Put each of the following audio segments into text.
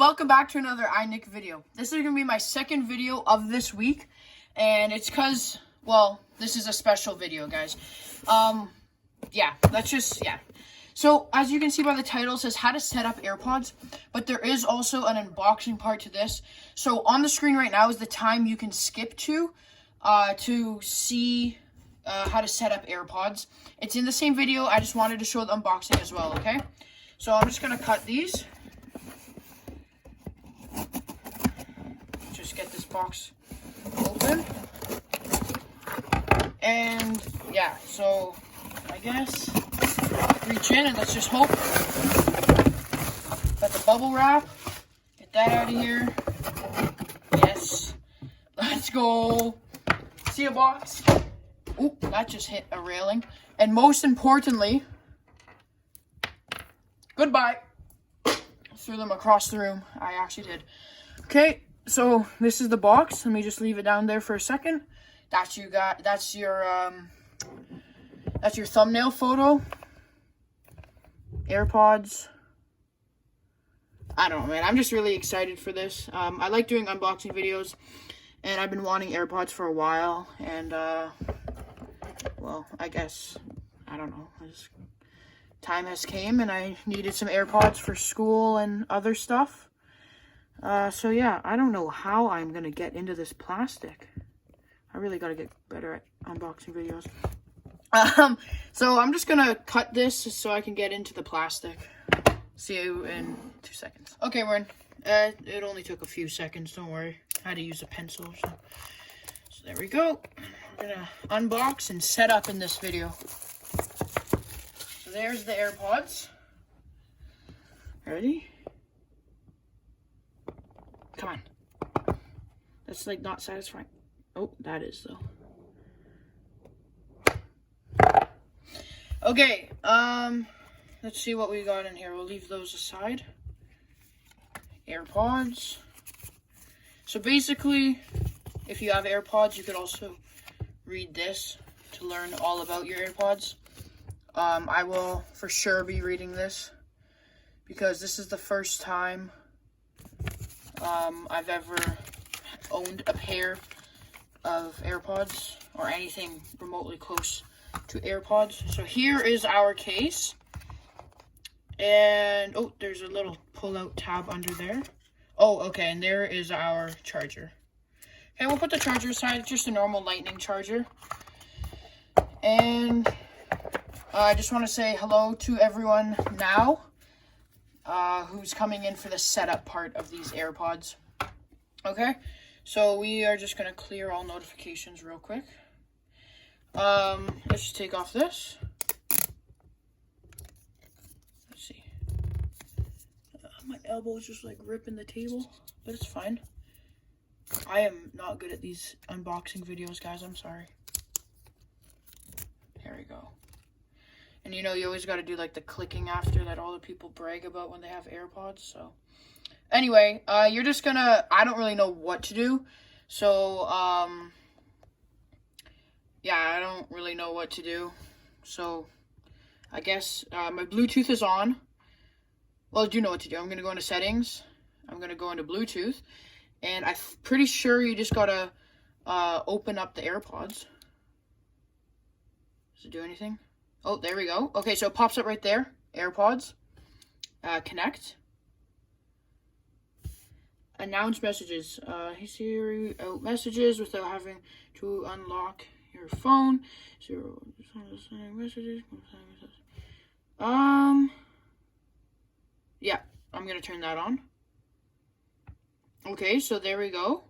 welcome back to another iNick video. This is going to be my second video of this week, and it's because, well, this is a special video, guys. So, as you can see by the title, it says how to set up AirPods, but there is also an unboxing part to this. So, on the screen right now is the time you can skip to see how to set up AirPods. It's in the same video. I just wanted to show the unboxing as well, okay? So, I'm just going to cut these. Just get this box open. And, yeah, so I guess reach in and let's just hope. Got the bubble wrap. Get that out of here. Yes. Let's go. See a box. Oop, that just hit a railing. And most importantly, goodbye. Threw them across the room. I actually did. Okay, so this is the box. Let me just leave it down there for a second. That's your thumbnail photo. AirPods. I don't know, man. I'm just really excited for this. I like doing unboxing videos, and I've been wanting AirPods for a while. And well, I guess I don't know. Time has came, and I needed some AirPods for school and other stuff. So yeah, I don't know how I'm gonna get into this plastic. I really gotta get better at unboxing videos. So I'm just gonna cut this so I can get into the plastic. See you in 2 seconds. Okay, we're in. It only took a few seconds, don't worry. I had to use a pencil. So there we go. We're gonna unbox and set up in this video. So there's the AirPods. Ready? Come on. That's like not satisfying. Oh, that is though. Okay, let's see what we got in here. We'll leave those aside. AirPods. So basically, if you have AirPods, you could also read this to learn all about your AirPods. I will for sure be reading this because this is the first time I've ever owned a pair of AirPods or anything remotely close to AirPods. So here is our case. And, oh, there's a little pull-out tab under there. Oh, okay, and there is our charger. Okay, we'll put the charger aside. It's just a normal lightning charger. And I just want to say hello to everyone now who's coming in for the setup part of these AirPods. Okay, so we are just going to clear all notifications real quick. Let's just take off this. Let's see. My elbow is just like ripping the table, but it's fine. I am not good at these unboxing videos, guys. I'm sorry. Here we go. And you know, you always got to do like the clicking after that all the people brag about when they have AirPods. So anyway, you're just gonna, I don't really know what to do. So, yeah, I don't really know what to do. So I guess my Bluetooth is on. Well, I do know what to do. I'm going to go into settings. I'm going to go into Bluetooth. And I'm pretty sure you just got to open up the AirPods. Does it do anything? Oh, there we go. Okay, so it pops up right there. AirPods. Connect. Announce messages. Hey Siri, out messages without having to unlock your phone. Zero messages. Yeah, I'm gonna turn that on. Okay, so there we go.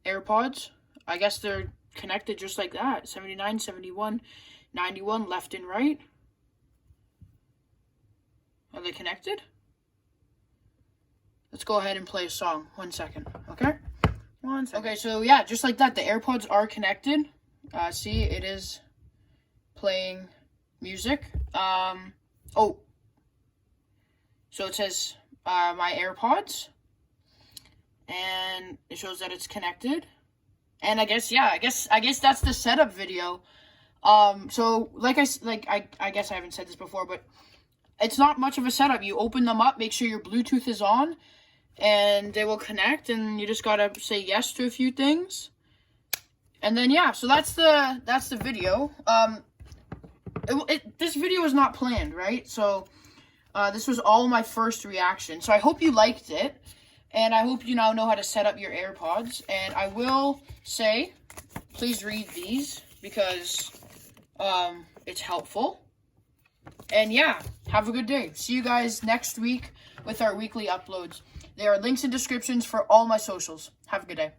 AirPods. I guess they're connected just like that. 79, 71, 91, left and right. Are they connected? Let's go ahead and play a song. 1 second, okay? 1 second. Okay, so yeah, just like that, the AirPods are connected. See, it is playing music. Oh. So it says my AirPods. And it shows that it's connected. And I guess, yeah, I guess that's the setup video. So I guess I haven't said this before, but it's not much of a setup. You open them up, make sure your Bluetooth is on, and they will connect, and you just gotta say yes to a few things. And then, yeah, so that's the video. This video was not planned, right? So, this was all my first reaction. So I hope you liked it, and I hope you now know how to set up your AirPods. And I will say, please read these, because it's helpful. And yeah, have a good day. See you guys next week with our weekly uploads. There are links in descriptions for all my socials. Have a good day.